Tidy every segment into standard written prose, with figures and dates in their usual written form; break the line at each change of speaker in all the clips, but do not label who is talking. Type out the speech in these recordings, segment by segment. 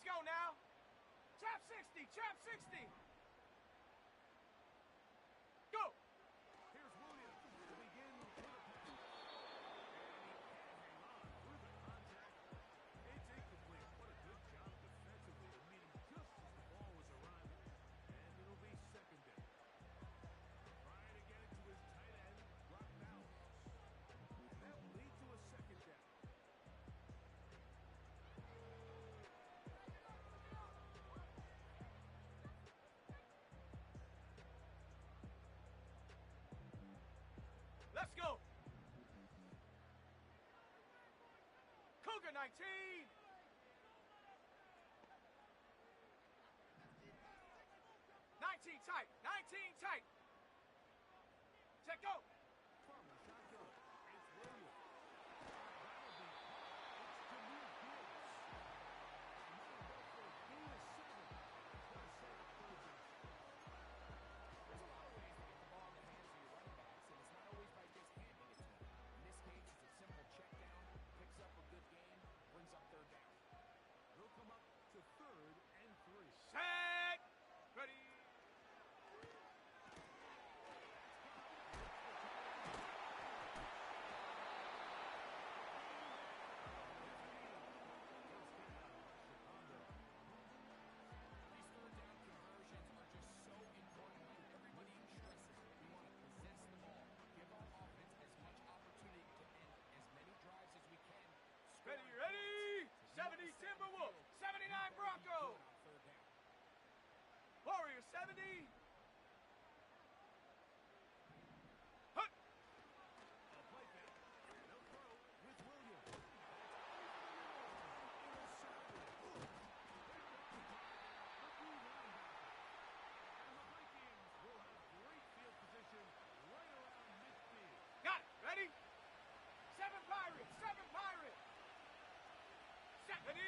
go now. Trap 60, trap 60. Go.
Here's Williams to begin with a pass. And he can't hang on through the contact. It's incomplete. What a good job defensively to meet him just as the ball was arriving. And it'll be second down. Trying to get it to his tight end, dropped out. That'll lead to a second down.
Let's go. Cougar 19. Tight. 19 tight. Check go.
From the shotgun, it's Williams. That'll be caught. It's Jameer Gibbs. And that'll go for a gain of 7. It's going to set up third down.
There's a lot of ways to get the ball in the hands of your running backs, and it's not always by just handing it to them. In this case, it's a simple check down, picks up a good gain, brings up third down.
He'll come up to 3rd and 3.
Set. Ready. Ready, 70 Timberwolves, 79 Broncos. Warriors 70. Hut.
A play back. They'll throw with Williams. And the Vikings will have great field position right around midfield.
Got it. Ready? 7 Pirates, 7 Pirates. 70.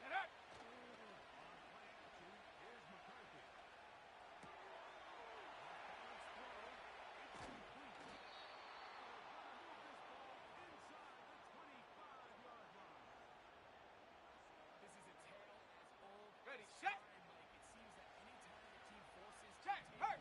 And up.
On play action, here's McCarthy. Let's throw. It's complete. They're going to move this ball inside the 25-yard line.
This is a tale as old.
Ready,
as
set.
time, Mike. It seems that any time the team forces
Check,
to
hurt,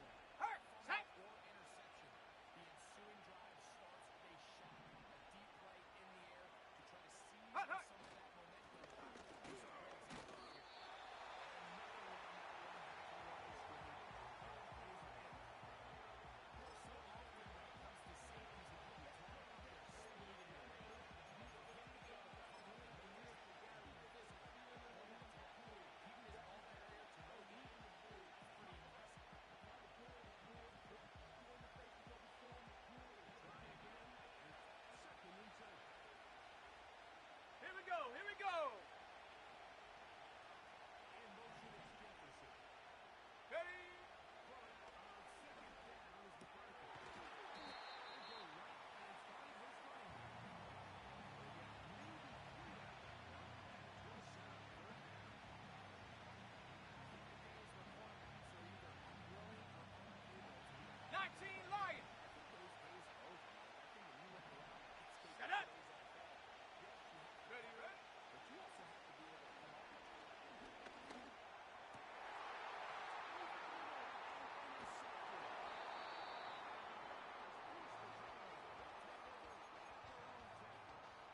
set.
or interception, the ensuing drive starts with a shot, a deep play in the air to try to seize some of that momentum. This is a great example here. Another one on that one back to the line scrimmage. So often when it comes to safeties, we talk about their speed and their range. You can get a couple of years to Gary Davis keeping his ball carrier to no lead. It's pretty impressive.
Try again. It's 2nd and 10.
Here we go, here we go.
In motion is Jefferson.
Ready.
Front on 2nd down is McCarthy. They go right and find his running back. They get maybe 3 out of that one. We'll set up 3rd down.
The days where quarterbacks are either unwilling or unable to be
19 Lions.
I think those days are over. I think when you look around, it's the
Set up.
days like that. Yes, you have to,
Ready, ready.
but you also have to be able to come up with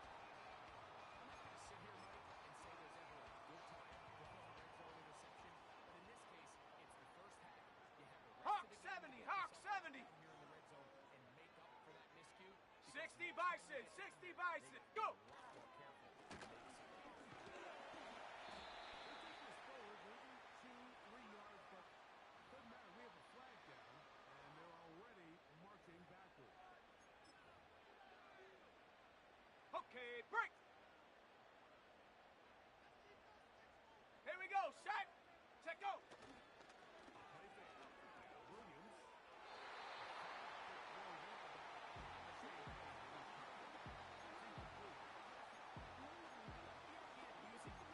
I'm not going to sit here, Mike, and say there's ever a good time to throw a red zone interception, but in this case, it's the first half. You have the rest
Hawk
of the game
70,
to get
Hawk
yourself
70.
down here in the red zone and make up for that miscue.
60 Bison, 60 Bison. Go.
A lot more careful.
They take this forward, maybe 2-3 yards, but doesn't matter. We have a flag down, and they're already marching backward.
Okay, break. Here we go, set. Check go.
Play fake. Williams.
Using the passing game to try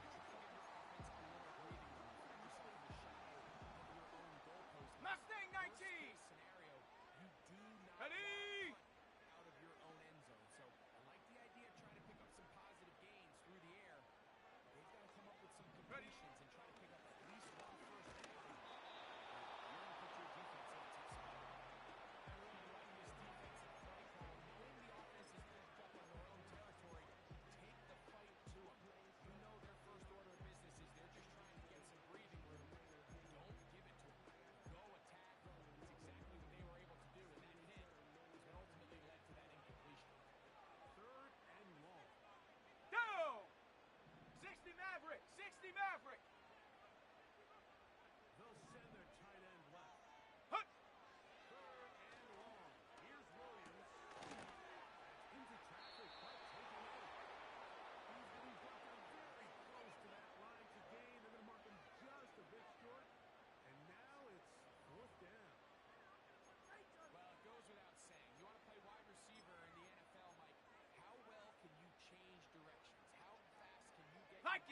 to give your offense a little breathing room. Find yourself in the shadow of your own goalpost.
Mustang 19.
Worst case scenario, you do not
Ready.
want to punt out of your own end zone. So I like the idea of trying to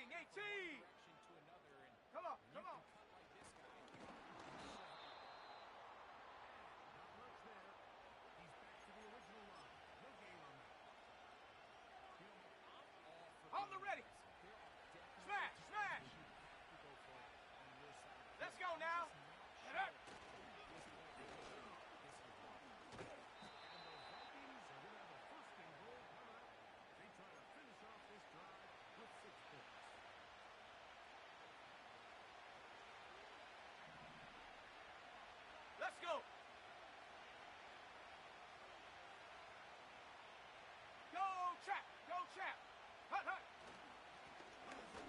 Blocking, 18.
direction to another, and
Come on,
when
come
you
on.
can cut like this guy.
Not much there. He's back to the original line. No gain on that.
You know, Mike, I'm all for
On the
being
ready.
aggressive. There are definitely
Smash,
times
smash.
where you have to go for it on your side of the
Let's
field.
go now.
I'm just
And
not
up.
sure at this point in the game this will work.
And the Vikings are going to have a first and goal coming up. They try to finish off this drive with 6 points.
Let's go. Go, trap. Go, trap. Hut, hut. Set.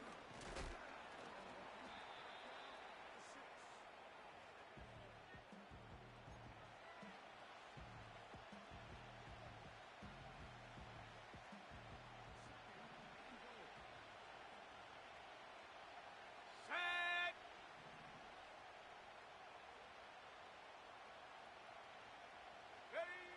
Ready.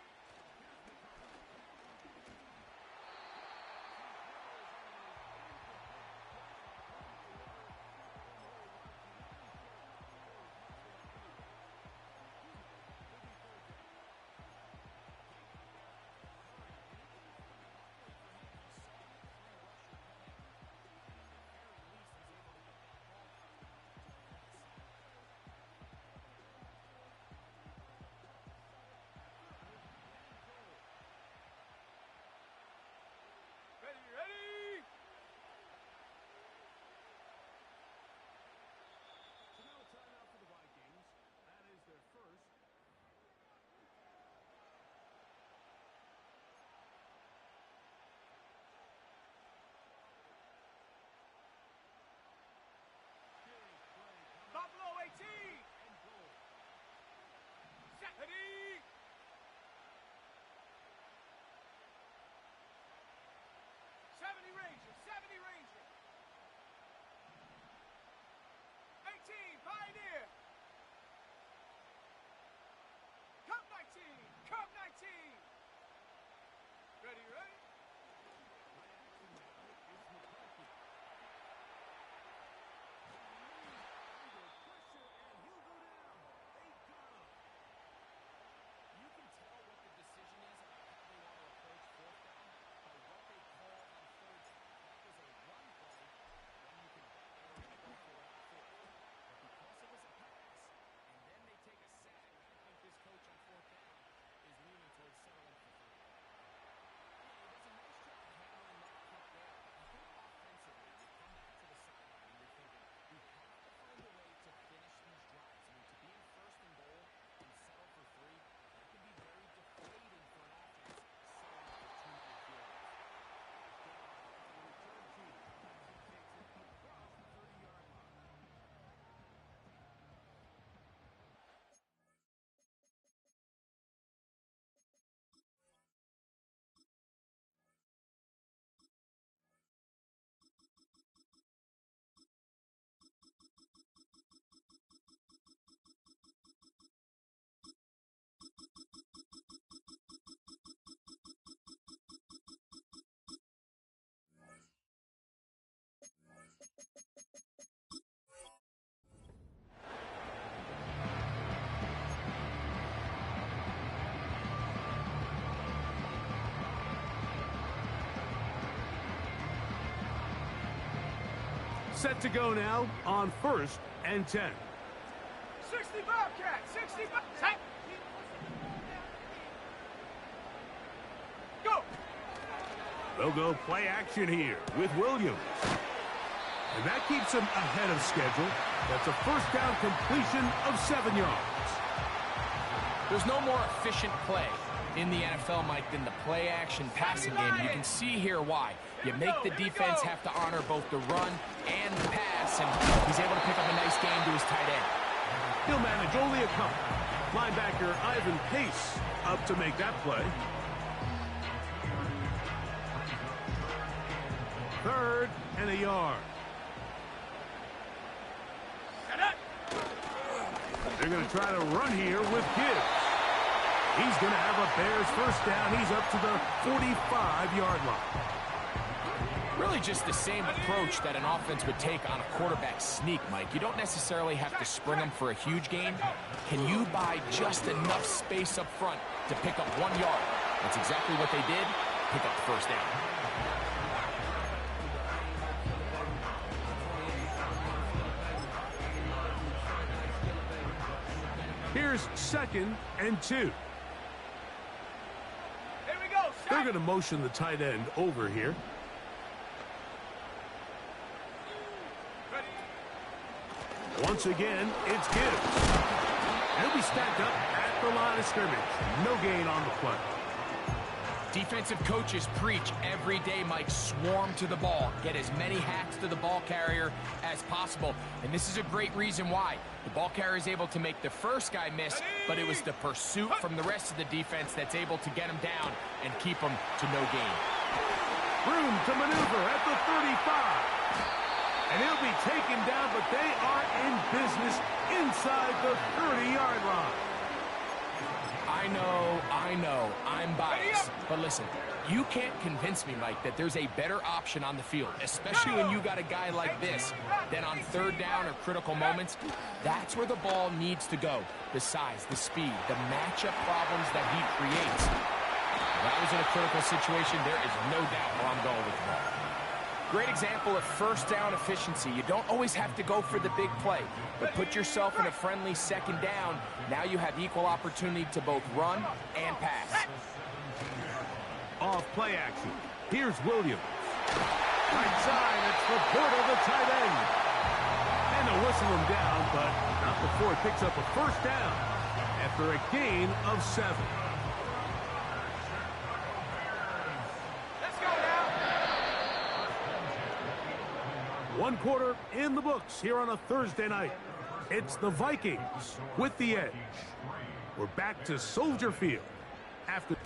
Ready, ready.
So now a timeout for the Vikings. That is their first. Big play coming up
Buffalo 18.
and goal.
Set. Ready. '70 Rangers, 70 Rangers. 18, Pioneer. Cup 19, Cup 19. Ready, ready.
Play action now. It's McCarthy. Under pressure, and he'll go down. They got him.
You can tell what the decision is about how they want to approach fourth down by what they call on third down. That was a run play, then you can go for it on fourth. But because it was a pass, and then they take a sack, I think this coach on fourth down is leaning towards settling for three. He does a nice job handling that kick there. I think offensively, you come back to the sideline and you're thinking, we have to find a way to finish these drives. I mean, to be in first and goal and settle for three, that can be very deflating for an offense settling for too many field goals.
The return team takes it across the 30-yard line. Set to go now on 1st and 10.
60 Bobcat, 60 Bobcat. Go.
They'll go play action here with Williams. And that keeps him ahead of schedule. That's a first down completion of 7 yards.
There's no more efficient play in the NFL, Mike, than the play-action passing game. You can see here why. You make the defense have to honor both the run and the pass, and he's able to pick up a nice gain to his tight end.
He'll manage only a couple. Linebacker Ivan Pace up to make that play. 3rd and a yard. They're going to try to run here with Gibbs. He's going to have a Bears first down. He's up to the 45-yard line.
Really just the same approach that an offense would take on a quarterback sneak, Mike. You don't necessarily have to spring them for a huge gain. Can you buy just enough space up front to pick up 1 yard? That's exactly what they did. Pick up the first down.
Here's 2nd and 2.
Here we go.
They're going to motion the tight end over here. Once again, it's Gibbs. He'll be stacked up at the line of scrimmage. No gain on the play.
Defensive coaches preach every day, Mike, swarm to the ball. Get as many hacks to the ball carrier as possible. And this is a great reason why. The ball carrier is able to make the first guy miss, but it was the pursuit from the rest of the defense that's able to get him down and keep him to no gain.
Room to maneuver at the 35. And he'll be taken down, but they are in business inside the 30-yard line.
I know, I'm biased. But listen, you can't convince me, Mike, that there's a better option on the field, especially when you got a guy like this, than on 3rd down or critical moments. That's where the ball needs to go. The size, the speed, the matchup problems that he creates. If I was in a critical situation, there is no doubt where I'm going with the ball. Great example of 1st down efficiency. You don't always have to go for the big play, but put yourself in a friendly 2nd down. Now you have equal opportunity to both run and pass.
Off play action. Here's Williams. Right side, it's the Porter, the tight end. And they'll whistle him down, but not before it picks up a 1st down after a gain of 7.
Let's go now.
1 quarter in the books here on a Thursday night. It's the Vikings with the edge. We're back to Soldier Field after...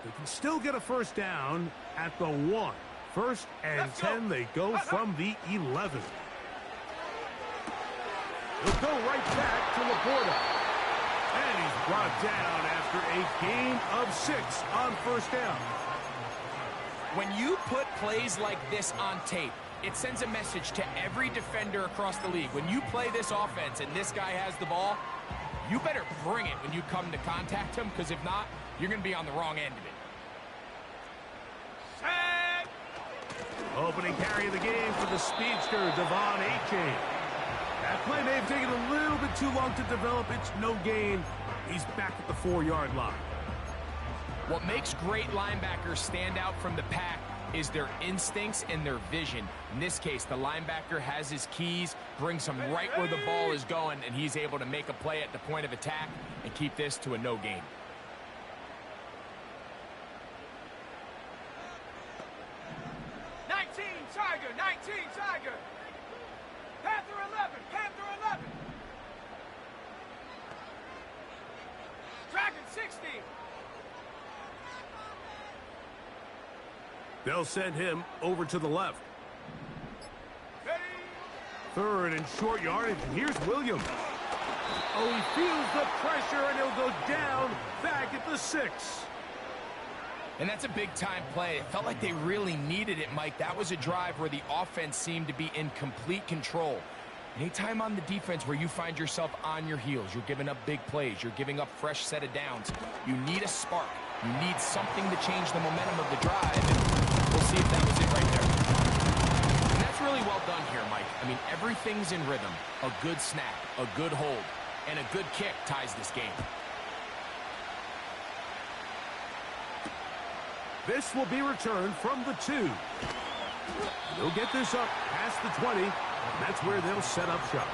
They can still get a 1st down at the 1. 1st and 10, they go from the 11. He'll go right back to Laporta. And he's brought down after a gain of 6 on 1st down.
When you put plays like this on tape, it sends a message to every defender across the league. When you play this offense and this guy has the ball, you better bring it when you come to contact him, because if not, you're going to be on the wrong end of it.
Set.
Opening carry of the game for the speedster, Devon Achane. That play may have taken a little bit too long to develop. It's no gain. He's back at the 4-yard line.
What makes great linebackers stand out from the pack is their instincts and their vision. In this case, the linebacker has his keys, brings him right where the ball is going, and he's able to make a play at the point of attack and keep this to a no gain.
Tiger, 19 Tiger. Panther 11, Panther 11. Dragon 60.
They'll send him over to the left.
Ready.
3rd and short yardage, and here's Williams. Oh, he feels the pressure, and he'll go down back at the 6.
And that's a big-time play. It felt like they really needed it, Mike. That was a drive where the offense seemed to be in complete control. Anytime on the defense where you find yourself on your heels, you're giving up big plays, you're giving up fresh set of downs, you need a spark. You need something to change the momentum of the drive, and we'll see if that was it right there. And that's really well done here, Mike. I mean, everything's in rhythm. A good snap, a good hold, and a good kick ties this game.
This will be returned from the 2. They'll get this up past the 20. And that's where they'll set up shop.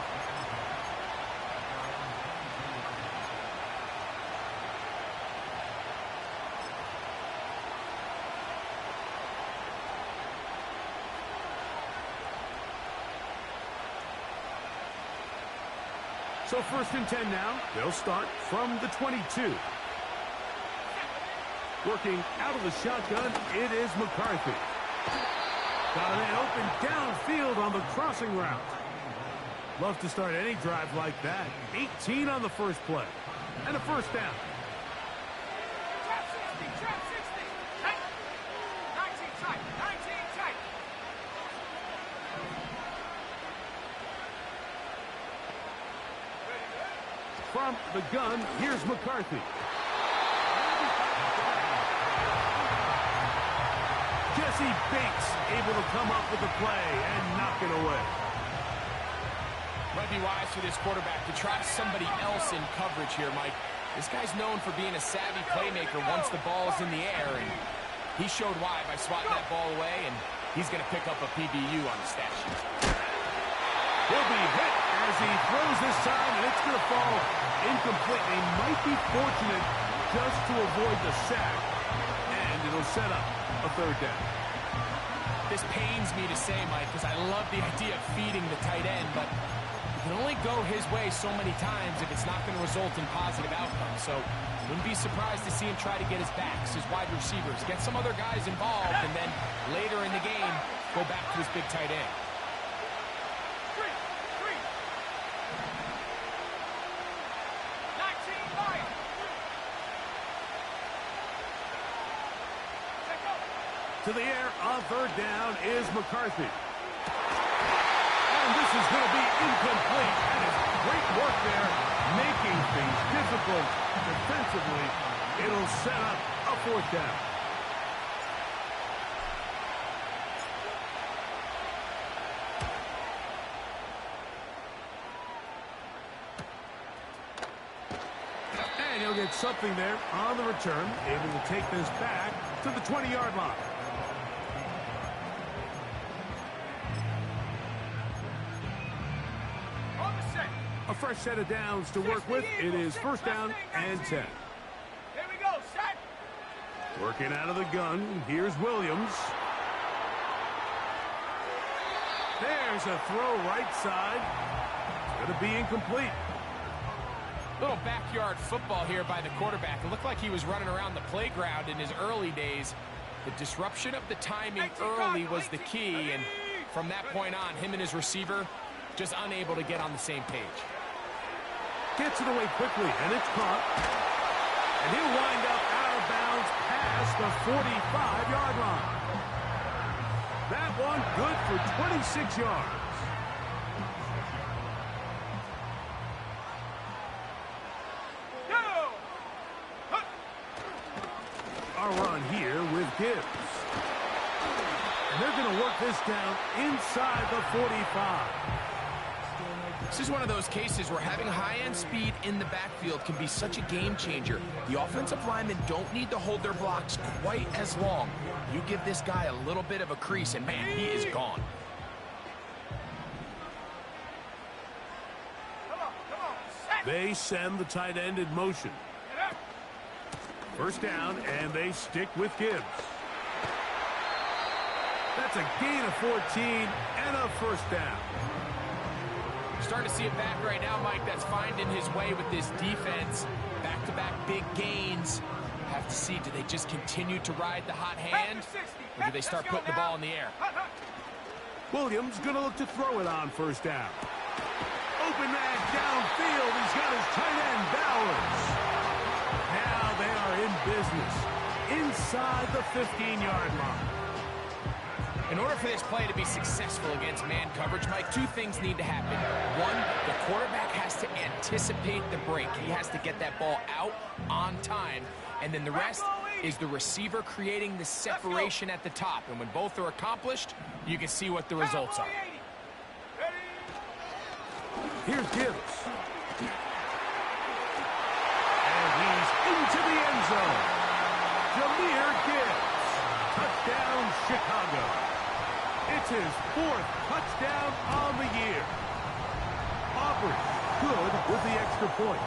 So 1st and 10 now. They'll start from the 22. Working out of the shotgun, it is McCarthy. Got a man open downfield on the crossing route. Love to start any drive like that. 18 on the first play. And a first down.
Trap 60, trap 60. Tight. 19 tight, 19 tight.
From the gun, here's McCarthy. Jesse Bates able to come up with the play and knock it away.
Might be wise for this quarterback to try somebody else in coverage here, Mike. This guy's known for being a savvy playmaker once the ball is in the air, and he showed why by swatting that ball away, and he's going to pick up a PBU on the stat sheet.
He'll be hit as he throws this time, and it's going to fall incomplete. They might be fortunate just to avoid the sack, and it'll set up a third down.
This pains me to say, Mike, because I love the idea of feeding the tight end, but it can only go his way so many times if it's not going to result in positive outcomes. So wouldn't be surprised to see him try to get his backs, his wide receivers, get some other guys involved, and then later in the game, go back to his big tight end.
Three. 19 Lions. Check out.
To the air on third down is McCarthy. And this is going to be incomplete. That is great work there, making things difficult defensively. It'll set up a fourth down. And he'll get something there on the return, able to take this back to the 20-yard line. A fresh set of downs to work with. It is first down and 10.
Here we go, set.
Working out of the gun. Here's Williams. There's a throw right side. It's going to be incomplete.
Little backyard football here by the quarterback. It looked like he was running around the playground in his early days. The disruption of the timing early was the key, and from that point on, him and his receiver just unable to get on the same page.
Gets it away quickly, and it's caught. And he'll wind up out of bounds past the 45-yard line. That one good for 26 yards. A run here with Gibbs. And they're going to work this down inside the 45.
This is one of those cases where having high-end speed in the backfield can be such a game changer. The offensive linemen don't need to hold their blocks quite as long. You give this guy a little bit of a crease, and man, he is gone.
Come on, set.
They send the tight end in motion. First down, and they stick with Gibbs. That's a gain of 14 and a first down.
Starting to see it back right now, Mike. That's finding his way with this defense. Back-to-back big gains. Have to see, do they just continue to ride the hot hand, or do they start putting the ball in the air?
Williams going to look to throw it on first down. Open man downfield. He's got his tight end, Bowers. Now they are in business inside the 15-yard line.
In order for this play to be successful against man coverage, Mike, two things need to happen. One, the quarterback has to anticipate the break. He has to get that ball out on time. And then the rest is the receiver creating the separation at the top. And when both are accomplished, you can see what the results are.
Here's Gibbs. And he's into the end zone. Jahmyr Gibbs. Touchdown, Chicago. It's his fourth touchdown on the year. Aubrey good with the extra point.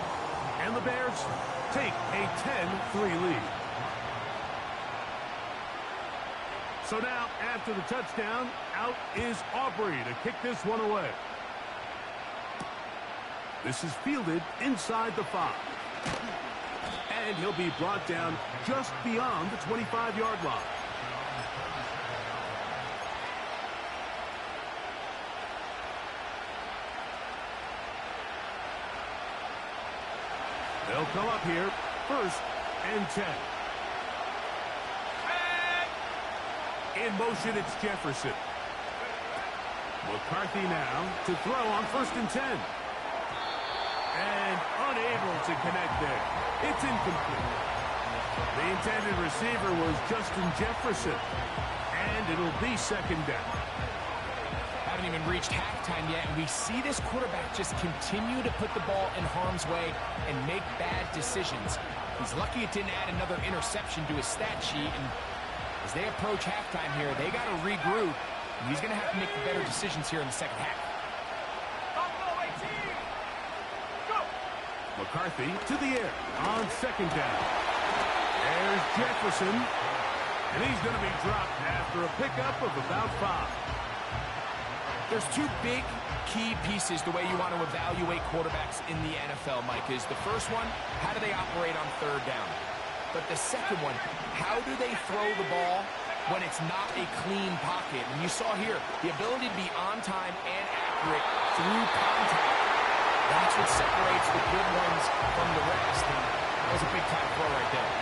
And the Bears take a 10-3 lead. So now, after the touchdown, out is Aubrey to kick this one away. This is fielded inside the 5. And he'll be brought down just beyond the 25-yard line. They'll come up here, 1st and 10. In motion, it's Jefferson. McCarthy now to throw on 1st and 10. And unable to connect there. It's incomplete. The intended receiver was Justin Jefferson. And it'll be 2nd down.
Haven't even reached halftime yet, and we see this quarterback just continue to put the ball in harm's way and make bad decisions. He's lucky it didn't add another interception to his stat sheet, and as they approach halftime here, they got to regroup, and he's going to have to make the better decisions here in the second half.
McCarthy to the air on 2nd down. There's Jefferson, and he's going to be dropped after a pickup of about 5.
There's 2 big key pieces the way you want to evaluate quarterbacks in the NFL, Mike, is the first one, how do they operate on 3rd down? But the second one, how do they throw the ball when it's not a clean pocket? And you saw here, the ability to be on time and accurate through contact. That's what separates the good ones from the rest. And that was a big-time throw right there.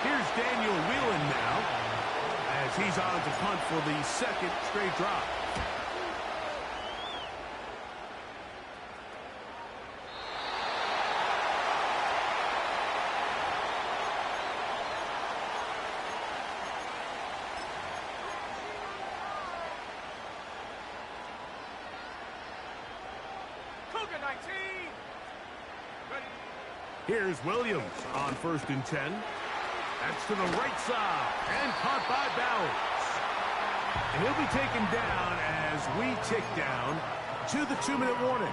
Here's Daniel Whelan now, as he's on to punt for the 2nd straight drop. Here's Williams on 1st and 10. That's to the right side and caught by Bowers. And he'll be taken down as we tick down to the 2-minute warning.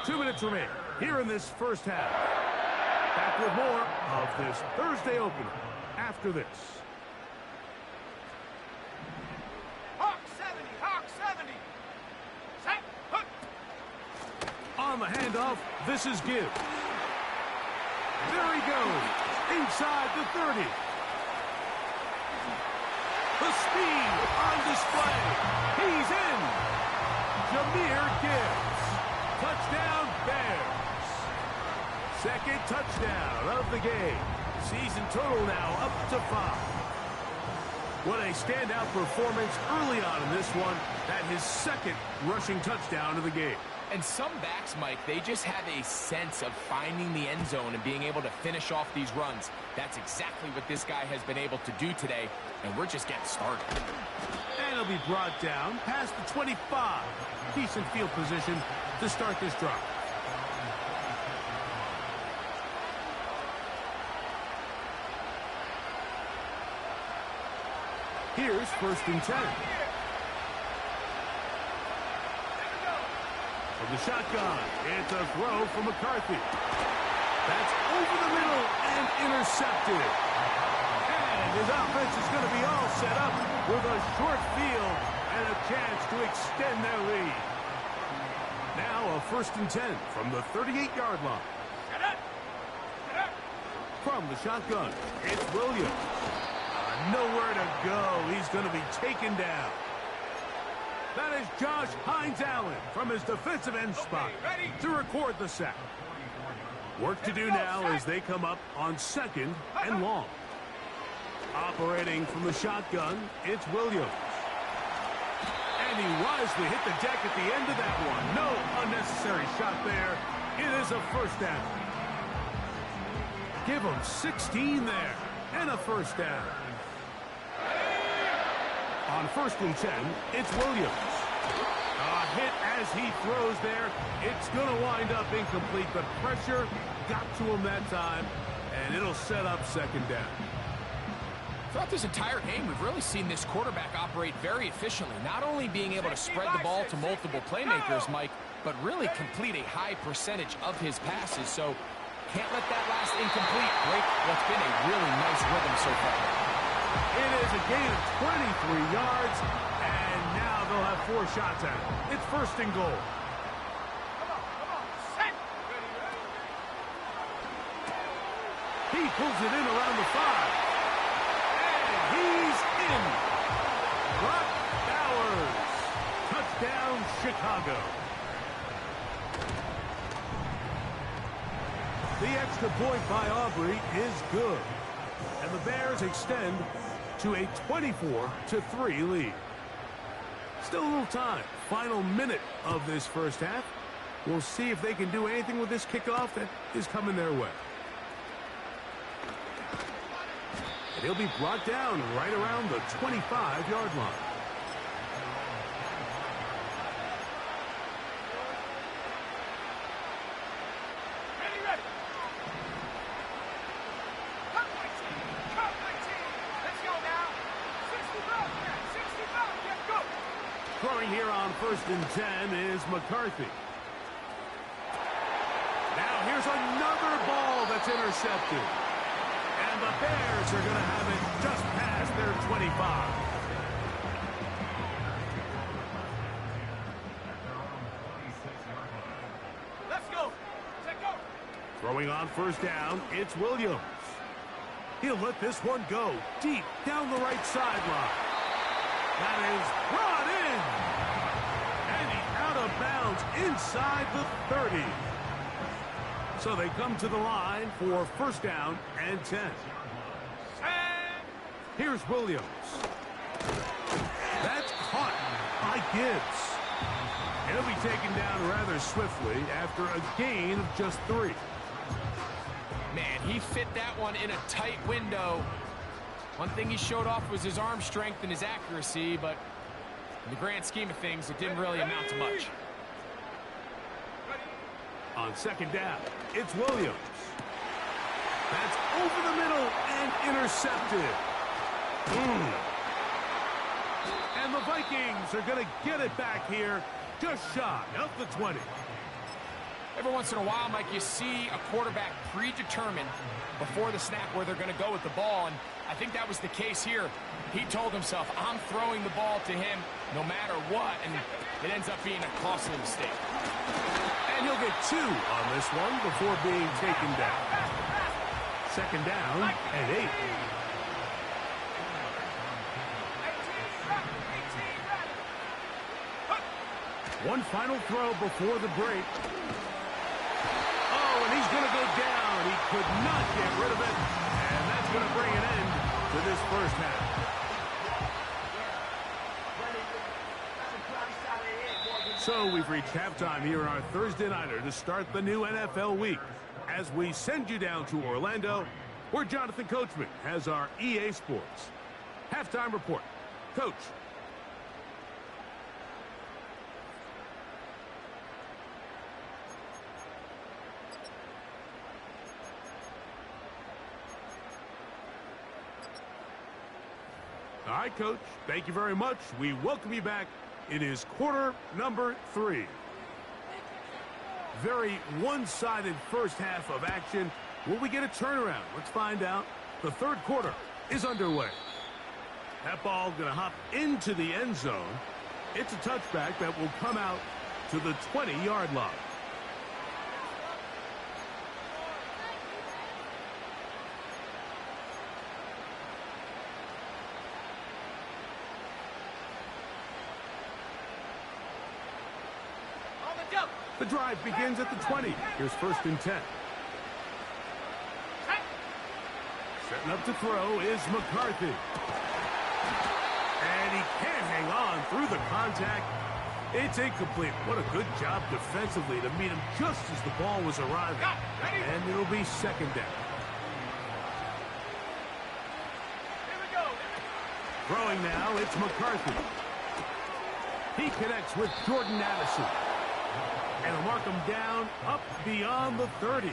2 minutes remain here in this first half. Back with more of this Thursday opener after this. On the handoff, this is Gibbs. There he goes, inside the 30. The speed on display. He's in. Jahmyr Gibbs. Touchdown, Bears. 2nd touchdown of the game. Season total now up to 5. What a standout performance early on in this one. That his 2nd rushing touchdown of the game.
And some backs, Mike, they just have a sense of finding the end zone and being able to finish off these runs. That's exactly what this guy has been able to do today, and we're just getting started.
And he'll be brought down past the 25. Decent field position to start this drive. Here's 1st and 10. From the shotgun, it's a throw from McCarthy. That's over the middle and intercepted. And his offense is going to be all set up with a short field and a chance to extend their lead. Now a 1st and 10 from the 38-yard line. From the shotgun, it's Williams. Nowhere to go. He's going to be taken down. That is Josh Hines-Allen from his defensive end spot to record the sack. Work to do now as they come up on 2nd and long. Operating from the shotgun, it's Williams. And he wisely hit the deck at the end of that one. No unnecessary shot there. It is a 1st down. Give him 16 there and a 1st down. On 1st and 10, it's Williams. A hit as he throws there. It's going to wind up incomplete. The pressure got to him that time, and it'll set up 2nd down.
Throughout this entire game, we've really seen this quarterback operate very efficiently, not only being able to spread the ball to multiple playmakers, Mike, but really complete a high percentage of his passes. So can't let that last incomplete break what's been a really nice rhythm so far.
It is a gain of 23 yards, and now they'll have 4 shots at it. It's 1st and goal. He pulls it in around the 5. And he's in. Brock Bowers. Touchdown, Chicago. The extra point by Aubrey is good. And the Bears extend to a 24-3 lead. Still a little time. Final minute of this first half. We'll see if they can do anything with this kickoff that is coming their way. And he'll be brought down right around the 25-yard line. Throwing here on 1st and 10 is McCarthy. Now here's another ball that's intercepted. And the Bears are going to have it just past their 25.
Let's go. Take go.
Throwing on 1st down, it's Williams. He'll let this one go deep down the right sideline. That is brought in. And he's out of bounds inside the 30. So they come to the line for 1st down and 10. Here's Williams. That's caught by Gibbs. He'll be taken down rather swiftly after a gain of just 3.
Man, he fit that one in a tight window. One thing he showed off was his arm strength and his accuracy, but in the grand scheme of things, it didn't really amount to much.
On 2nd down, it's Williams. That's over the middle and intercepted. And the Vikings are going to get it back here just shy of the 20.
Every once in a while, Mike, you see a quarterback predetermined before the snap where they're going to go with the ball, and I think that was the case here. He told himself, I'm throwing the ball to him no matter what, and it ends up being a costly mistake.
And he'll get 2 on this one before being taken down. 2nd down and 8. One final throw before the break. Oh, and he's going to go down. He could not get rid of it. And that's going to bring an end to this first half. So we've reached halftime here on our Thursday nighter to start the new NFL week. As we send you down to Orlando, where Jonathan Coachman has our EA Sports halftime report. Coach. All right, Coach. Thank you very much. We welcome you back. It is quarter number 3. Very one-sided first half of action. Will we get a turnaround? Let's find out. The 3rd quarter is underway. That ball going to hop into the end zone. It's a touchback that will come out to the 20-yard line. The drive begins at the 20. Here's 1st and 10. Setting up to throw is McCarthy. And he can't hang on through the contact. It's incomplete. What a good job defensively to meet him just as the ball was arriving. And it'll be 2nd down. Throwing now, it's McCarthy. He connects with Jordan Addison. And he'll mark him down up beyond the 30.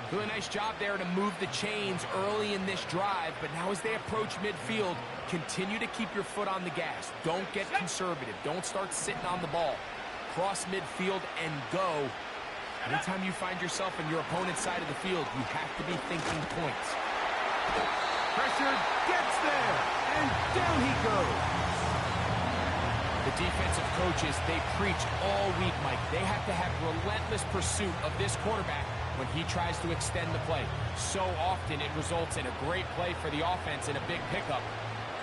Doing a nice job there to move the chains early in this drive, but now as they approach midfield, continue to keep your foot on the gas. Don't get conservative. Don't start sitting on the ball. Cross midfield and go. Anytime you find yourself on your opponent's side of the field, you have to be thinking points.
Pressure gets there, and down he goes.
The defensive coaches, they preach all week, Mike. They have to have relentless pursuit of this quarterback when he tries to extend the play. So often it results in a great play for the offense and a big pickup.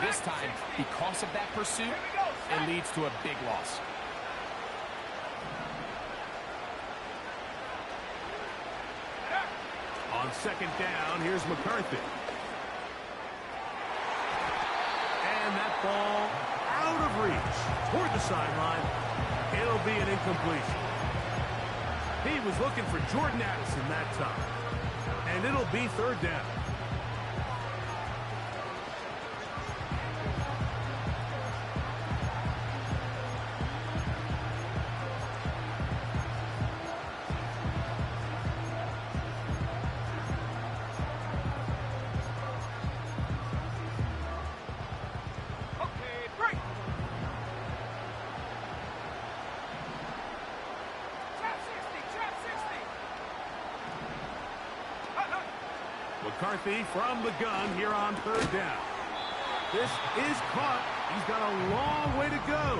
This time, because of that pursuit, it leads to a big loss.
On second down, here's McCarthy. And that ball out of reach toward the sideline. It'll be an incompletion. He was looking for Jordan Addison that time. And it'll be third down. McCarthy from the gun here on third down. This is caught. He's got a long way to go.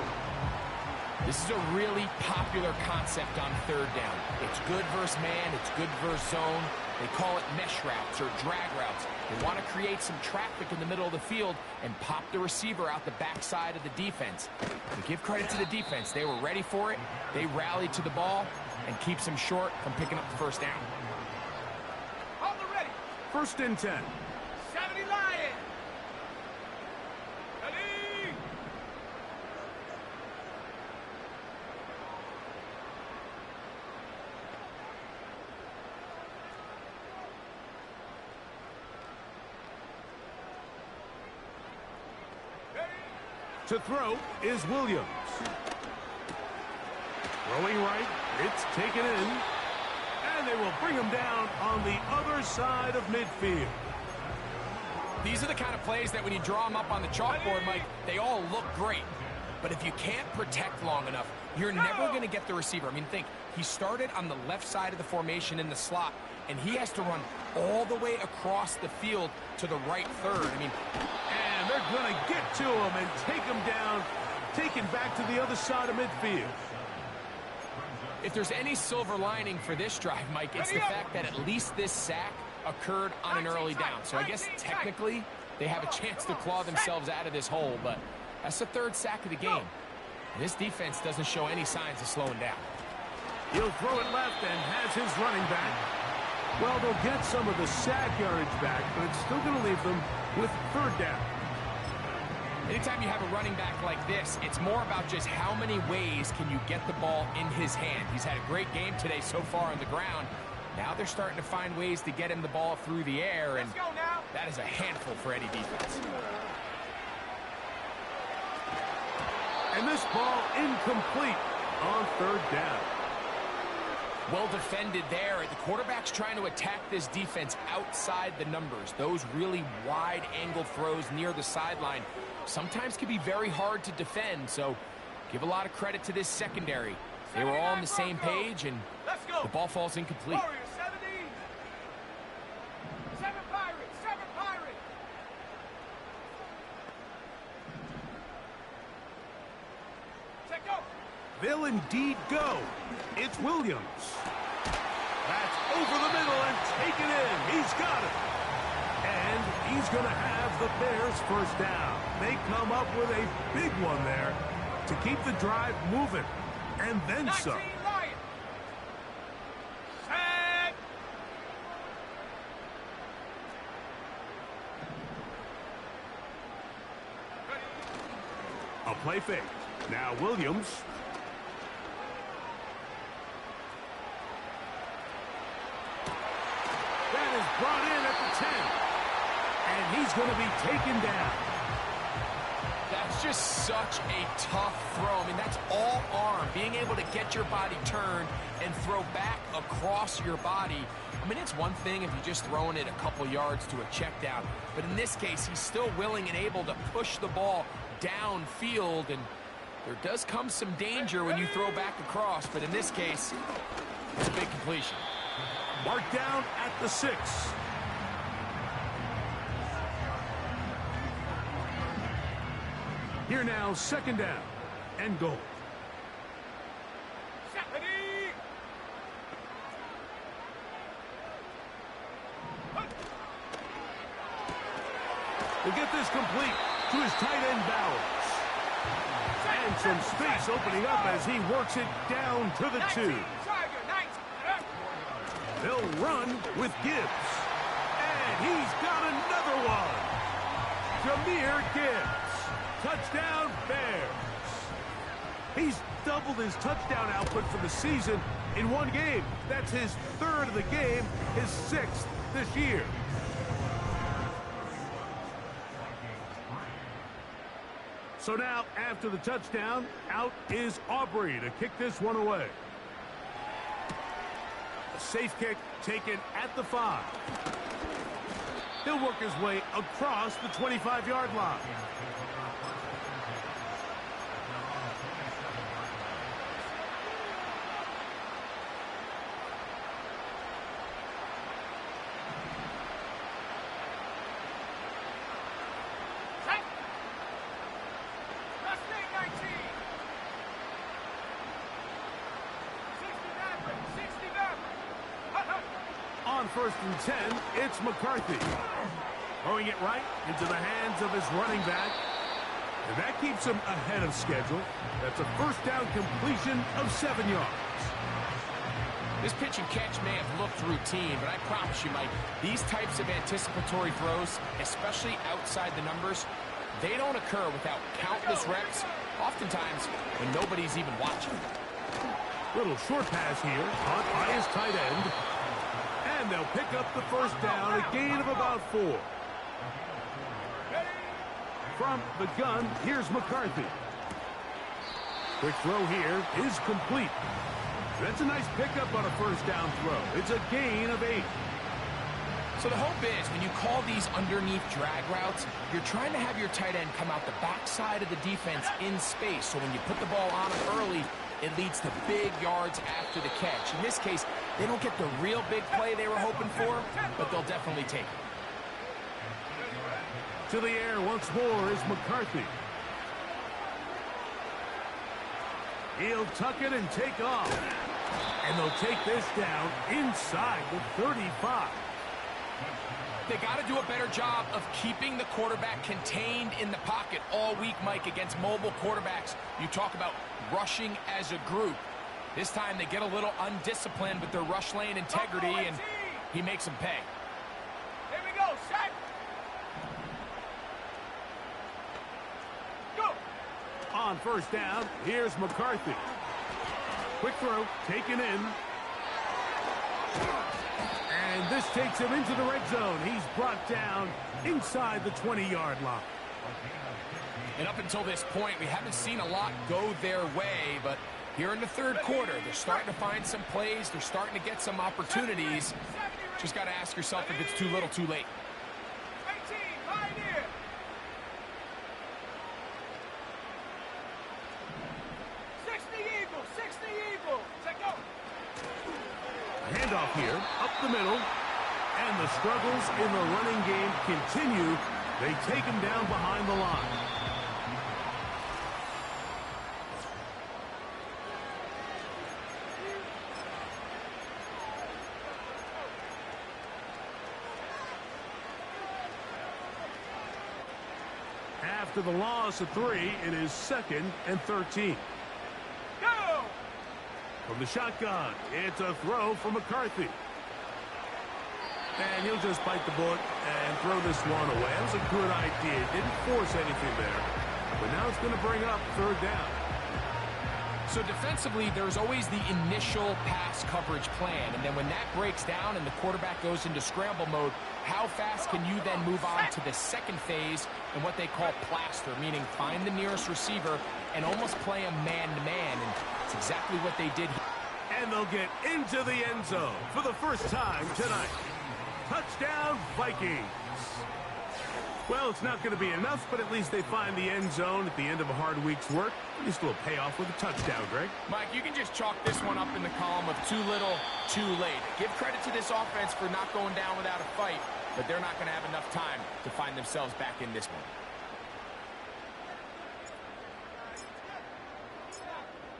This is a really popular concept on third down. It's good versus man. It's good versus zone. They call it mesh routes or drag routes. They want to create some traffic in the middle of the field and pop the receiver out the backside of the defense. We give credit to the defense. They were ready for it. They rallied to the ball and keeps them short from picking up the first down.
First and 10.
70 Lions. Ready.
To throw is Williams. Throwing right. It's taken in. And they will bring him down on the other side of midfield.
These are the kind of plays that when you draw them up on the chalkboard, Mike, they all look great. But if you can't protect long enough, you're never going to get the receiver. I mean, think, he started on the left side of the formation in the slot, and he has to run all the way across the field to the right third. I mean,
and they're going to get to him and take him down, taken back to the other side of midfield.
If there's any silver lining for this drive, Mike, it's the fact that at least this sack occurred on an early down. So I guess technically they have a chance to claw themselves out of this hole, but that's the third sack of the game. This defense doesn't show any signs of slowing down.
He'll throw it left and has his running back. Well, they'll get some of the sack yardage back, but it's still going to leave them with third down.
Anytime you have a running back like this, it's more about just how many ways can you get the ball in his hand. He's had a great game today so far on the ground. Now they're starting to find ways to get him the ball through the air, and that is a handful for any defense.
And this ball incomplete on third down.
Well defended there. The quarterback's trying to attack this defense outside the numbers. Those really wide angle throws near the sideline sometimes can be very hard to defend, so give a lot of credit to this secondary. They were all on the same page, and the ball falls incomplete.
Warriors 70. 7 Pirates. 7 Pirates. Check go.
They'll indeed go. It's Williams. That's over the middle and taken in. He's got it. And he's going to have the Bears first down. They come up with a big one there to keep the drive moving. And then
19
some.
Lions. Set.
A play fake. Now Williams. That is brought in at the 10. And he's going to be taken down.
That's just such a tough throw. I mean, that's all arm. Being able to get your body turned and throw back across your body. I mean, it's one thing if you're just throwing it a couple yards to a check down. But in this case, he's still willing and able to push the ball downfield. And there does come some danger when you throw back across. But in this case, it's a big completion.
Marked down at the 6. Here now, second down and goal.
Ready.
We'll get this complete to his tight end Bowers. And some space opening up as he works it down to the 2. They'll run with Gibbs. And he's got another one. Jahmyr Gibbs. Touchdown, Bears. He's doubled his touchdown output for the season in one game. That's his third of the game, his sixth this year. So now, after the touchdown, out is Aubrey to kick this one away. A safe kick taken at the 5. He'll work his way across the 25-yard line. On 1st and 10, it's McCarthy. Throwing it right into the hands of his running back. And that keeps him ahead of schedule. That's a first down completion of 7 yards.
This pitch and catch may have looked routine, but I promise you, Mike, these types of anticipatory throws, especially outside the numbers, they don't occur without countless reps, oftentimes when nobody's even watching.
Little short pass here, caught by his tight end. And they'll pick up the first down, a gain of about 4. From the gun, here's McCarthy. Quick throw here is complete. That's a nice pickup on a first down throw. It's a gain of 8.
So the hope is when you call these underneath drag routes, you're trying to have your tight end come out the backside of the defense in space. So when you put the ball on him early, it leads to big yards after the catch. In this case, they don't get the real big play they were hoping for, but they'll definitely take it.
To the air once more is McCarthy. He'll tuck it and take off. And they'll take this down inside the 35.
They got to do a better job of keeping the quarterback contained in the pocket all week, Mike, against mobile quarterbacks. You talk about rushing as a group. This time they get a little undisciplined with their rush lane integrity, and he makes them pay.
Here we go, set. Go.
On first down, here's McCarthy. Quick throw, taken in. And this takes him into the red zone. He's brought down inside the 20-yard line.
And up until this point, we haven't seen a lot go their way, but here in the third quarter, they're starting to find some plays. They're starting to get some opportunities. Just got to ask yourself if it's too little, too late.
18, Pioneer.
Handoff here, up the middle. And the struggles in the running game continue. They take him down behind the line. After the loss of 3, it is 2nd and 13.
Go!
From the shotgun, it's a throw from McCarthy. And he'll just bite the bullet and throw this one away. That was a good idea. Didn't force anything there. But now it's going to bring up 3rd down.
So defensively, there's always the initial pass coverage plan. And then when that breaks down and the quarterback goes into scramble mode, how fast can you then move on to the second phase and what they call plaster, meaning find the nearest receiver and almost play him man-to-man. And it's exactly what they did here.
And they'll get into the end zone for the first time tonight. Touchdown, Vikings. Well, it's not going to be enough, but at least they find the end zone at the end of a hard week's work. At least a little payoff with a touchdown, Greg.
Mike, you can just chalk this one up in the column of too little, too late. Give credit to this offense for not going down without a fight, but they're not going to have enough time to find themselves back in this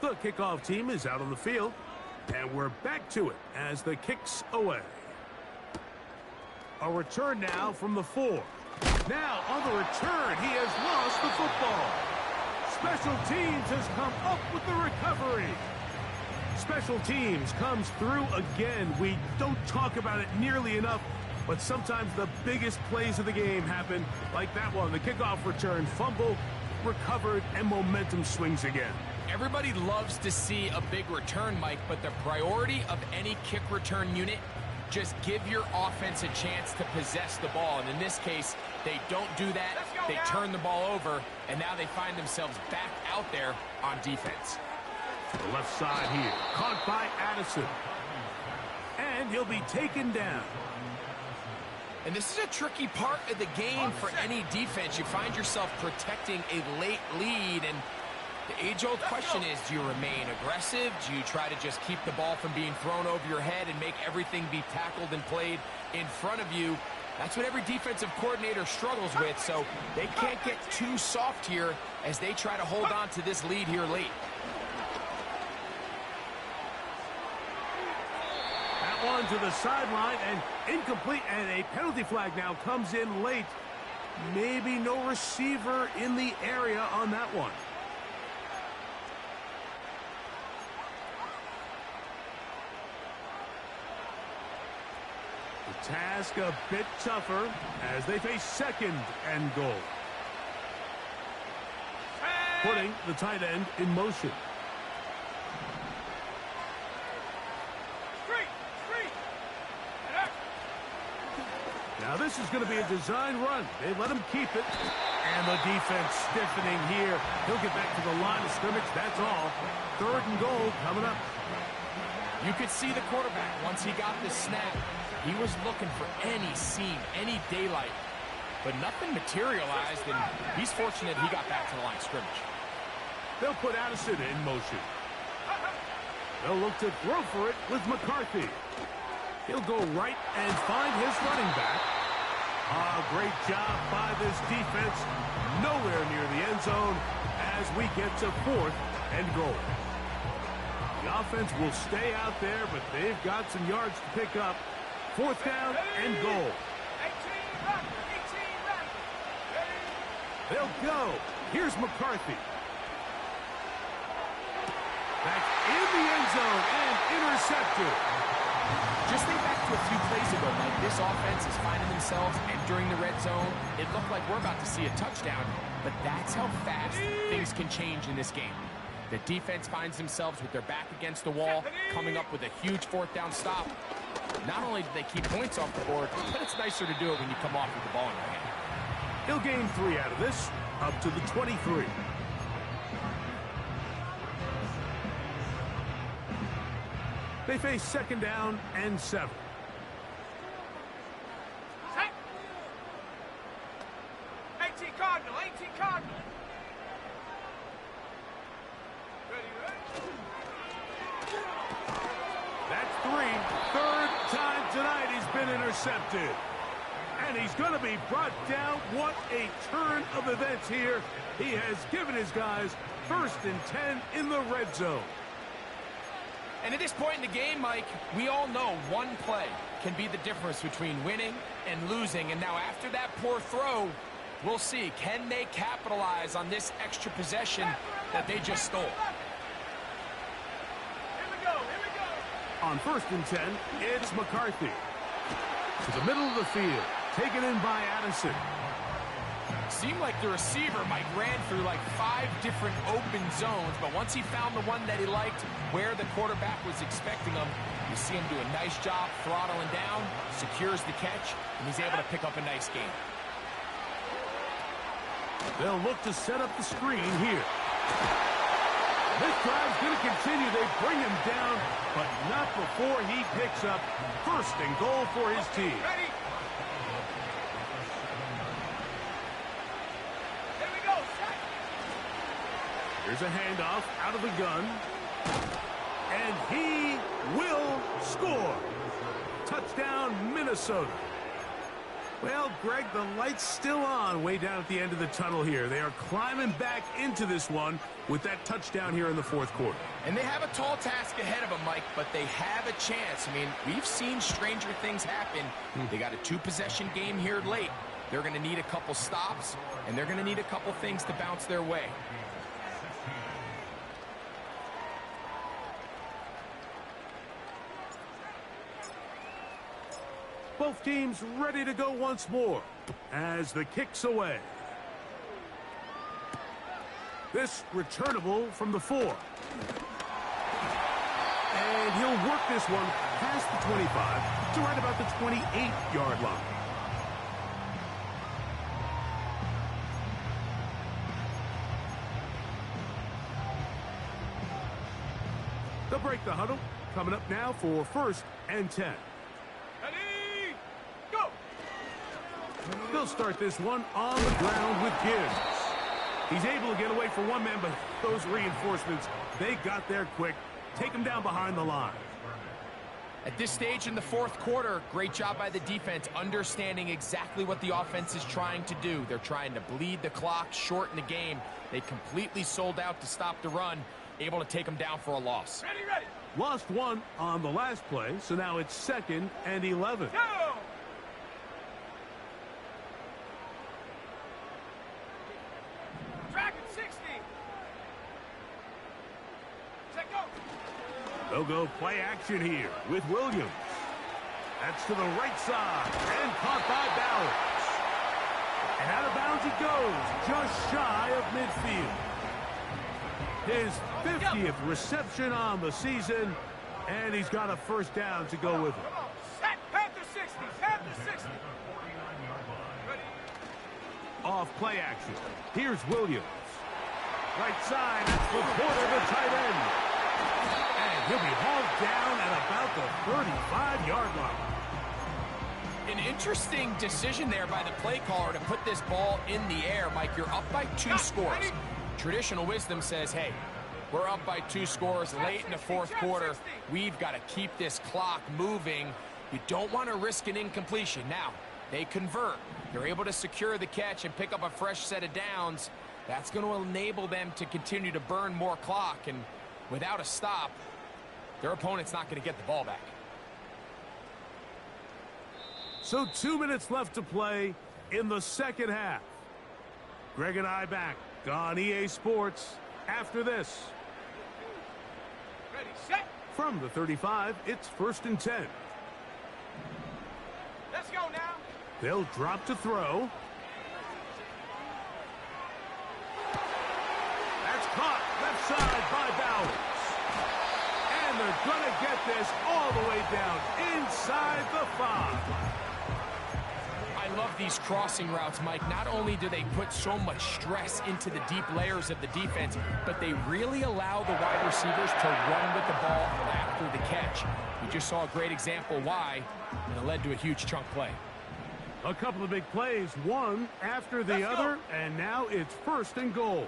one.
The kickoff team is out on the field, and we're back to it as the kick's away. A return now from the 4. Now on the return, he has lost the football. Special teams has come up with the recovery. Special teams comes through again. We don't talk about it nearly enough, but sometimes the biggest plays of the game happen like that one. The kickoff return, fumble, recovered, and momentum swings again.
Everybody loves to see a big return, Mike, but the priority of any kick return unit, just give your offense a chance to possess the ball. And in this case, they don't do that. They turn the ball over, and now they find themselves back out there on defense.
The left side here, caught by Addison. And he'll be taken down.
And this is a tricky part of the game for any defense. You find yourself protecting a late lead, and the age-old question is, do you remain aggressive? Do you try to just keep the ball from being thrown over your head and make everything be tackled and played in front of you? That's what every defensive coordinator struggles with, so they can't get too soft here as they try to hold on to this lead here late.
That one to the sideline and incomplete, and a penalty flag now comes in late. Maybe no receiver in the area on that one. The task a bit tougher as they face second and goal. Putting the tight end in motion. Now this is going to be a design run. They let him keep it. And the defense stiffening here. He'll get back to the line of scrimmage. That's all. Third and goal coming up.
You could see the quarterback once he got this snap. He was looking for any seam, any daylight. But nothing materialized, and he's fortunate he got back to the line of scrimmage.
They'll put Addison in motion. They'll look to throw for it with McCarthy. He'll go right and find his running back. Great job by this defense. Nowhere near the end zone as we get to fourth and goal. The offense will stay out there, but they've got some yards to pick up. Fourth down and goal.
18
They'll go. Here's McCarthy. Back in the end zone and intercepted.
Just think back to a few plays ago, Mike. This offense is finding themselves entering the red zone. It looked like we're about to see a touchdown, but that's how fast things can change in this game. The defense finds themselves with their back against the wall, coming up with a huge fourth down stop. Not only do they keep points off the board, but it's nicer to do it when you come off with the ball in your hand.
He'll gain 3 out of this, up to the 23. They face second down and 7.
18 Cardinal, 18 Cardinal. Ready.
That's 3. Third time tonight he's been intercepted. And he's going to be brought down. What a turn of events here. He has given his guys 1st and 10 in the red zone.
And at this point in the game, Mike, we all know one play can be the difference between winning and losing. And now after that poor throw, we'll see, can they capitalize on this extra possession that they just stole?
Here we go.
On 1st and 10, it's McCarthy. To the middle of the field, taken in by Addison.
Seemed like the receiver, Mike, ran through like 5 different open zones, but once he found the one that he liked, where the quarterback was expecting him, you see him do a nice job throttling down, secures the catch, and he's able to pick up a nice gain.
They'll look to set up the screen here. This drive's going to continue. They bring him down, but not before he picks up 1st and goal for his team.
Ready. Here we go. Set.
Here's a handoff out of the gun. And he will score. Touchdown, Minnesota. Well, Greg, the light's still on way down at the end of the tunnel here. They are climbing back into this one with that touchdown here in the 4th quarter.
And they have a tall task ahead of them, Mike, but they have a chance. I mean, we've seen stranger things happen. They got a 2-possession game here late. They're going to need a couple stops, and they're going to need a couple things to bounce their way.
Both teams ready to go once more as the kick's away. This returnable from the 4. And he'll work this one past the 25 to right about the 28-yard line. They'll break the huddle. Coming up now for 1st and 10.
Ready, go!
They'll start this one on the ground with Gibbs. He's able to get away from one man, but those reinforcements, they got there quick. Take him down behind the line.
At this stage in the 4th quarter, great job by the defense, understanding exactly what the offense is trying to do. They're trying to bleed the clock, shorten the game. They completely sold out to stop the run, able to take them down for a loss.
Ready, ready!
Lost one on the last play, so now it's 2nd and 11.
Go! Dragon 60! Set go!
They'll go play action here with Williams. That's to the right side and caught by Bowers. And out of bounds it goes, just shy of midfield. His 50th reception on the season, and he's got a 1st down to go with it.
Come on, set! Panther 60! Panther 60! Ready?
Off play action. Here's Williams. Right side, that's for Porter, the tight end. And he'll be hauled down at about the 35-yard line.
An interesting decision there by the play caller to put this ball in the air. Mike, you're up by 2 scores. Traditional wisdom says, hey, we're up by 2 scores late in the 4th quarter. We've got to keep this clock moving. You don't want to risk an incompletion. Now, they convert. They're able to secure the catch and pick up a fresh set of downs. That's going to enable them to continue to burn more clock. And without a stop, their opponent's not going to get the ball back.
So 2 minutes left to play in the 2nd half. Greg and I back on EA Sports after this.
Ready, set!
From the 35, it's 1st and 10.
Let's go now!
They'll drop to throw. That's caught left side by Bowers. And they're going to get this all the way down inside the 5.
I love these crossing routes, Mike. Not only do they put so much stress into the deep layers of the defense, but they really allow the wide receivers to run with the ball after the catch. We just saw a great example why, and it led to a huge chunk play.
A couple of big plays, one after the other, and now it's 1st and goal.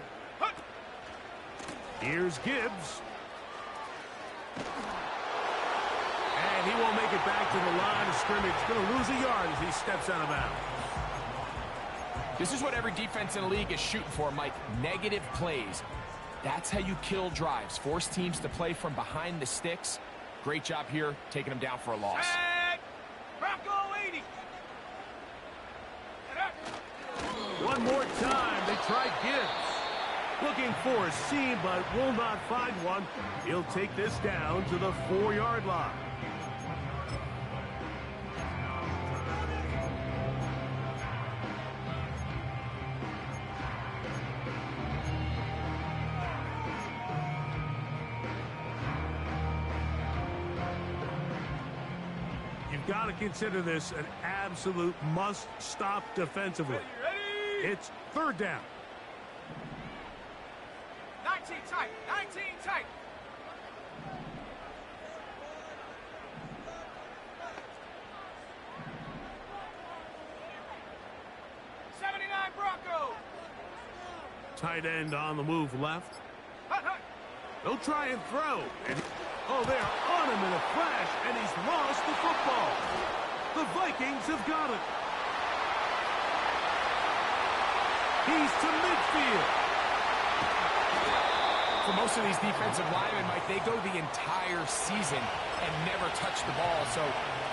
Here's Gibbs. And he won't make it back to the line of scrimmage. Going to lose a yard as he steps out of bounds.
This is what every defense in the league is shooting for, Mike. Negative plays. That's how you kill drives. Force teams to play from behind the sticks. Great job here, taking them down for a loss.
Set! Bronco 80!
One more time, they try Gibbs. Looking for a seam, but will not find one. He'll take this down to the 4-yard line. You've got to consider this an absolute must-stop defensively.
Ready?
It's 3rd down.
19 tight! 19 tight! Bronco!
Tight end on the move left.
Hut, hut.
They'll try and throw. And, they're on him in a flash, and he's lost the football. The Vikings have got it. He's to midfield.
For most of these defensive linemen, Mike, they go the entire season and never touch the ball. So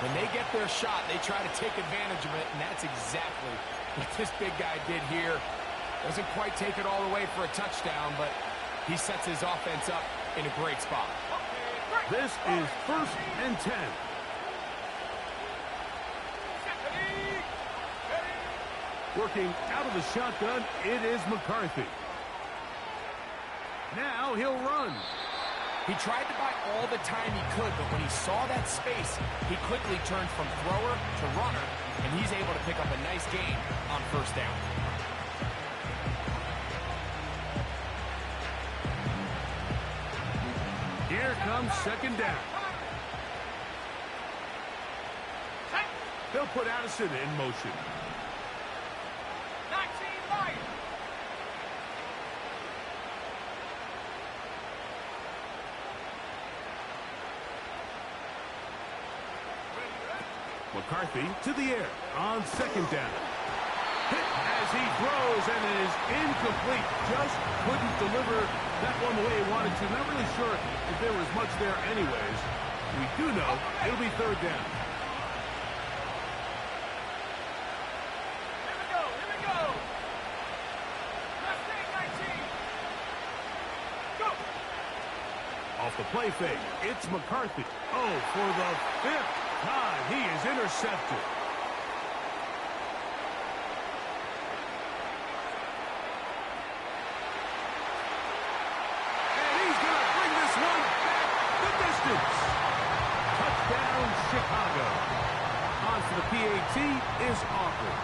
when they get their shot, they try to take advantage of it, and that's exactly what this big guy did here. Doesn't quite take it all the way for a touchdown, but he sets his offense up in a great spot.
This is 1st and 10. Working out of the shotgun, it is McCarthy. Now he'll run.
He tried to buy all the time he could, but when he saw that space, he quickly turned from thrower to runner, and he's able to pick up a nice gain on first down.
Here comes second down. They'll put Addison in motion.
19 Lions.
McCarthy to the air on second down. Hit as he throws, and it is incomplete. Just couldn't deliver that one the way he wanted to. Not really sure if there was much there anyways. We do know it'll be third down.
Here we go. Here we go. Left thing, 19. Go.
Off the play fake, it's McCarthy. Oh, for the fifth time, he is intercepted. And he's going to bring this one back the distance. Touchdown, Chicago. On for the PAT is offered.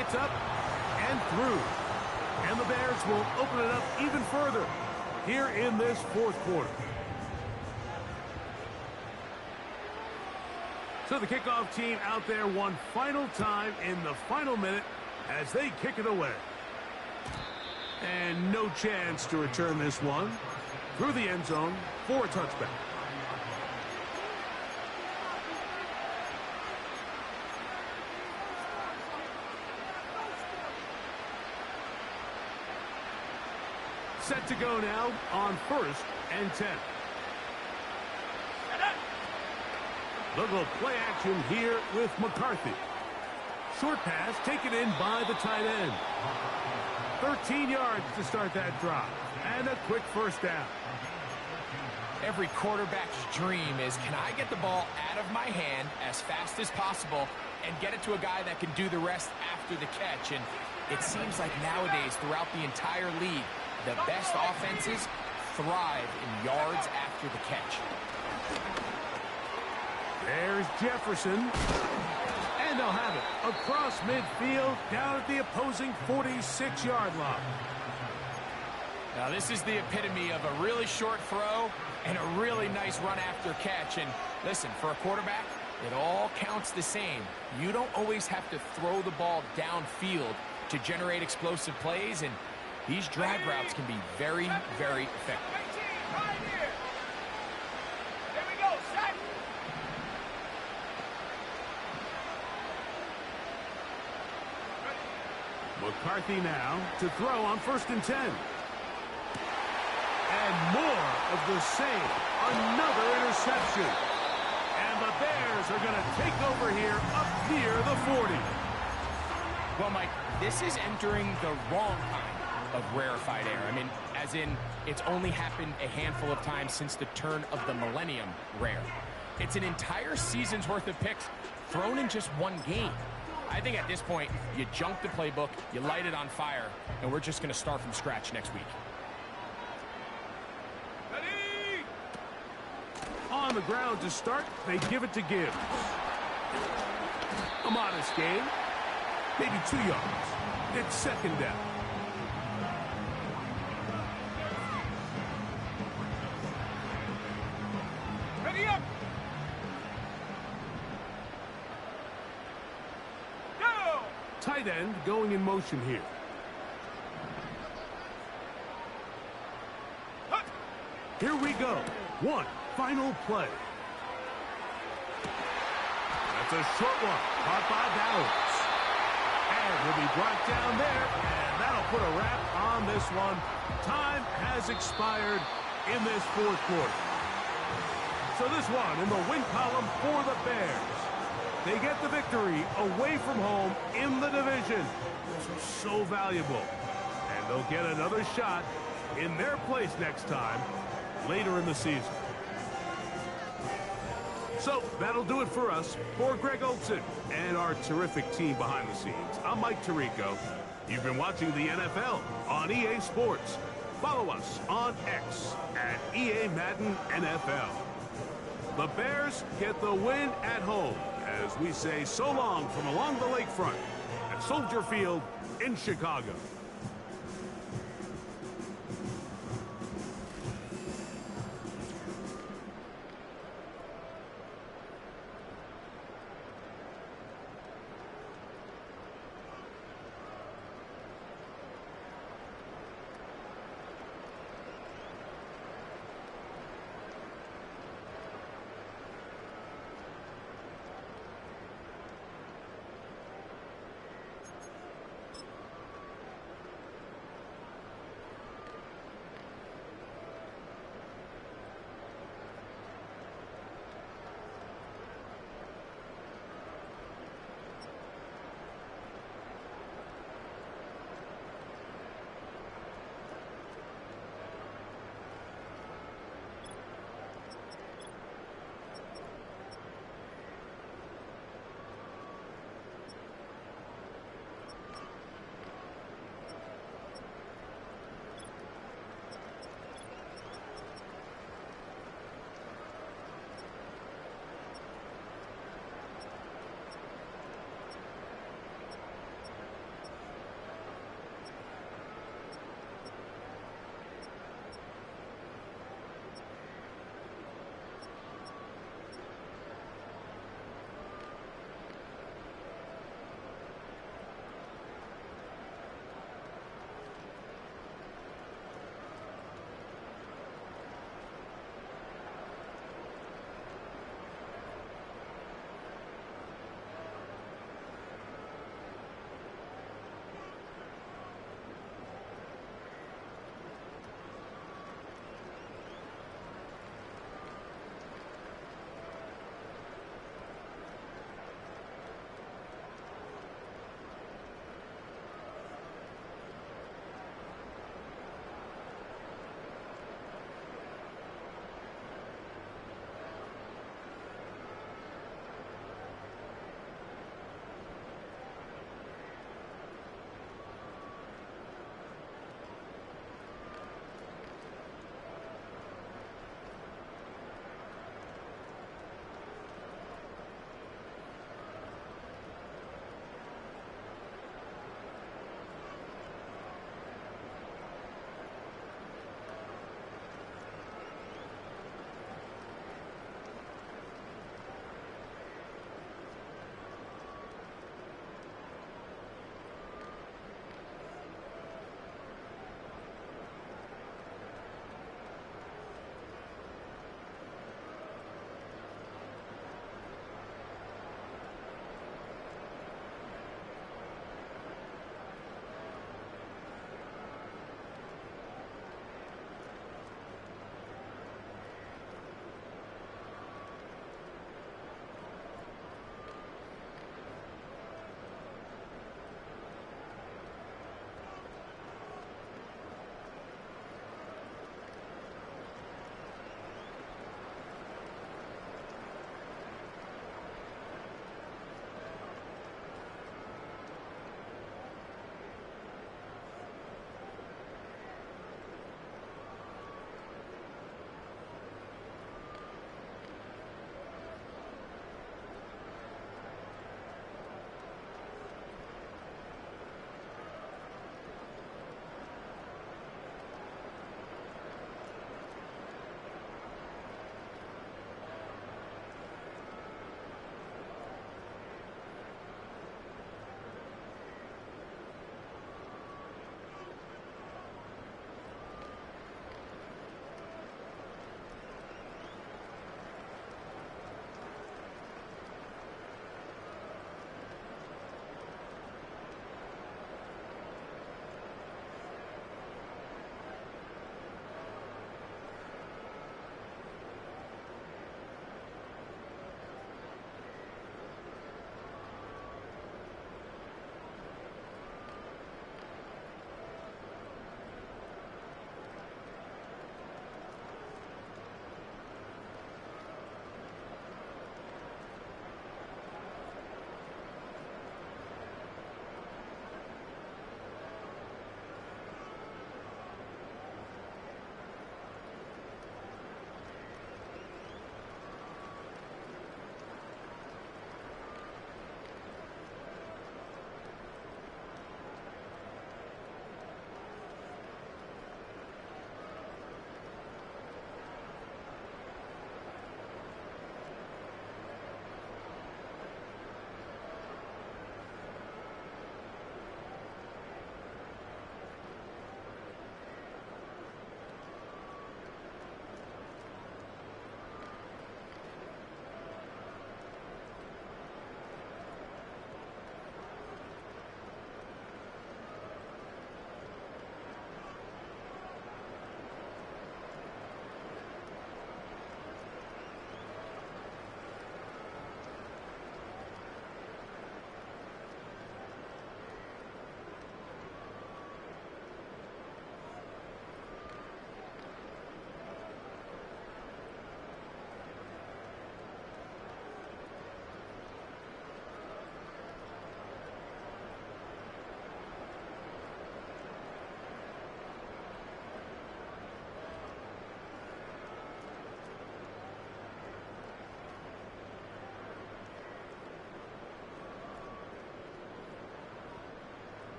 It's up and through. And the Bears will open it up even further here in this fourth quarter. So the kickoff team out there one final time in the final minute as they kick it away. And no chance to return this one through the end zone for a touchback. Set to go now on 1st and 10. Look at play action here with McCarthy. Short pass taken in by the tight end. 13 yards to start that drive. And a quick first down.
Every quarterback's dream is, can I get the ball out of my hand as fast as possible and get it to a guy that can do the rest after the catch? And it seems like nowadays throughout the entire league, the best offenses thrive in yards after the catch.
There's Jefferson. And they'll have it across midfield down at the opposing 46-yard line.
Now this is the epitome of a really short throw and a really nice run after catch. And listen, for a quarterback, it all counts the same. You don't always have to throw the ball downfield to generate explosive plays, and these drag routes can be very, very effective.
19, right here. There we go, set.
McCarthy now to throw on 1st and 10. And more of the same. Another interception. And the Bears are going to take over here up near the 40.
Well, Mike, this is entering the wrong kind of rarefied air. I mean, as in, it's only happened a handful of times since the turn of the millennium rare. It's an entire season's worth of picks thrown in just one game. I think at this point, you junk the playbook, you light it on fire, and we're just going to start from scratch next week.
Ready?
On the ground to start, they give it to Gibbs. A modest gain. Maybe 2 yards. It's second down.
Ready up. Go.
Tight end going in motion here.
Hut.
Here we go. One final play. That's a short one. Caught by Dallas. And will be brought down there. And that'll put a wrap on this one. Time has expired in this fourth quarter. So this one in the win column for the Bears. They get the victory away from home in the division. So valuable. And they'll get another shot in their place next time later in the season. So So that'll do it for us. For Greg Olson and our terrific team behind the scenes, I'm Mike Tirico. You've been watching the NFL on EA Sports. Follow us on X at EA Madden NFL. The Bears get the win at home as we say so long from along the lakefront at Soldier Field in Chicago.